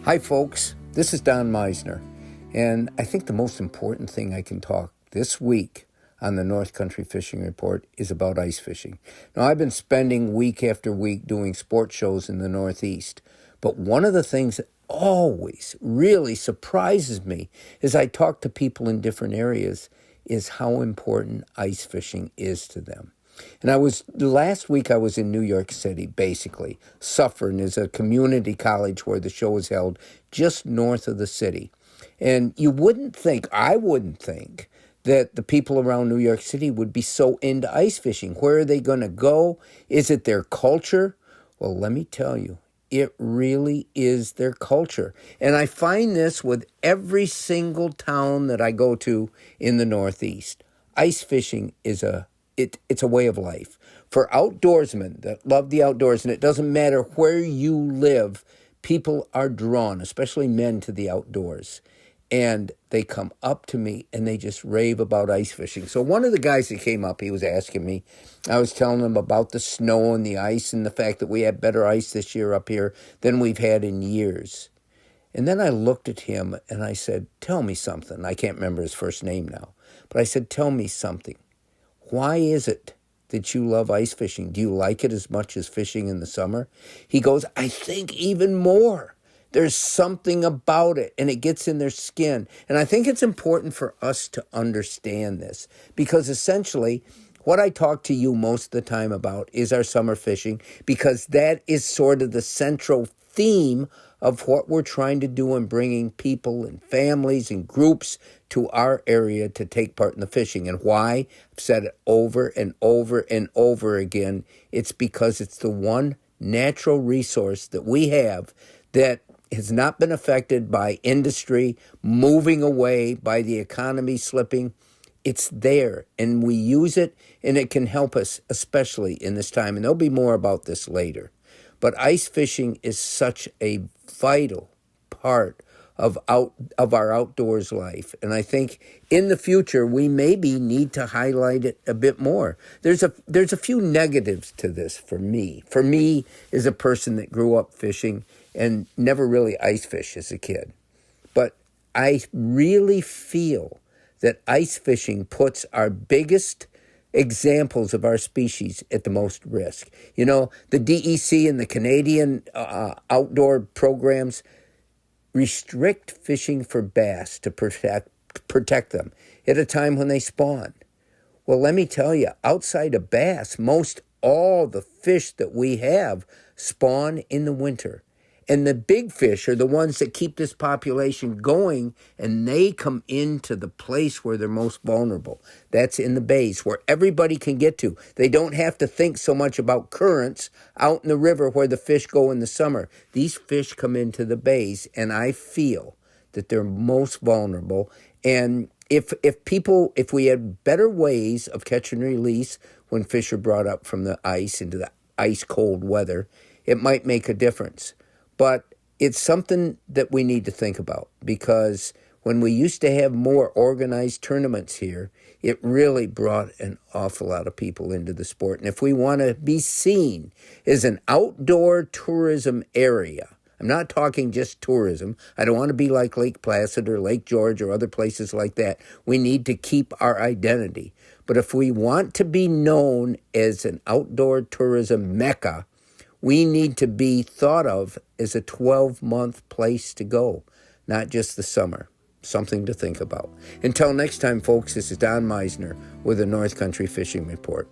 Hi, folks. This is Don Meissner, and I think the most important thing I can talk this week on the North Country Fishing Report is about ice fishing. Now, I've been spending week after week doing sports shows in the Northeast, but one of the things that always really surprises me as I talk to people in different areas is how important ice fishing is to them. And last week I was in New York City, basically. Suffern is a community college where the show is held just north of the city. And I wouldn't think, that the people around New York City would be so into ice fishing. Where are they going to go? Is it their culture? Well, let me tell you, it really is their culture. And I find this with every single town that I go to in the Northeast. Ice fishing is it's a way of life. For outdoorsmen that love the outdoors, and it doesn't matter where you live, people are drawn, especially men, to the outdoors. And they come up to me and they just rave about ice fishing. So one of the guys that came up, he was asking me, I was telling him about the snow and the ice and the fact that we had better ice this year up here than we've had in years. And then I looked at him and I said, tell me something. I can't remember his first name now. But I said, tell me something. Why is it that you love ice fishing? Do you like it as much as fishing in the summer? He goes, I think even more. There's something about it, and it gets in their skin. And I think it's important for us to understand this, because essentially what I talk to you most of the time about is our summer fishing, because that is sort of the central theme of what we're trying to do in bringing people and families and groups to our area to take part in the fishing. And why? I've said it over and over and over again. It's because it's the one natural resource that we have that has not been affected by industry moving away, by the economy slipping. It's there, and we use it, and it can help us, especially in this time. And there'll be more about this later. But ice fishing is such a vital part of our outdoors life. And I think in the future, we maybe need to highlight it a bit more. There's a few negatives to this for me. For me, as a person that grew up fishing and never really ice fished as a kid. But I really feel that ice fishing puts our biggest examples of our species at the most risk. You know, the DEC and the Canadian outdoor programs restrict fishing for bass to protect them at a time when they spawn. Well, let me tell you, outside of bass, most all the fish that we have spawn in the winter. And the big fish are the ones that keep this population going, and they come into the place where they're most vulnerable. That's in the bays, where everybody can get to. They don't have to think so much about currents out in the river where the fish go in the summer. These fish come into the bays, and I feel that they're most vulnerable. And if we had better ways of catch and release when fish are brought up from the ice into the ice cold weather, it might make a difference. But it's something that we need to think about, because when we used to have more organized tournaments here, it really brought an awful lot of people into the sport. And if we want to be seen as an outdoor tourism area, I'm not talking just tourism. I don't want to be like Lake Placid or Lake George or other places like that. We need to keep our identity. But if we want to be known as an outdoor tourism mecca, we need to be thought of as a 12-month place to go, not just the summer. Something to think about. Until next time, folks, this is Don Meissner with the North Country Fishing Report.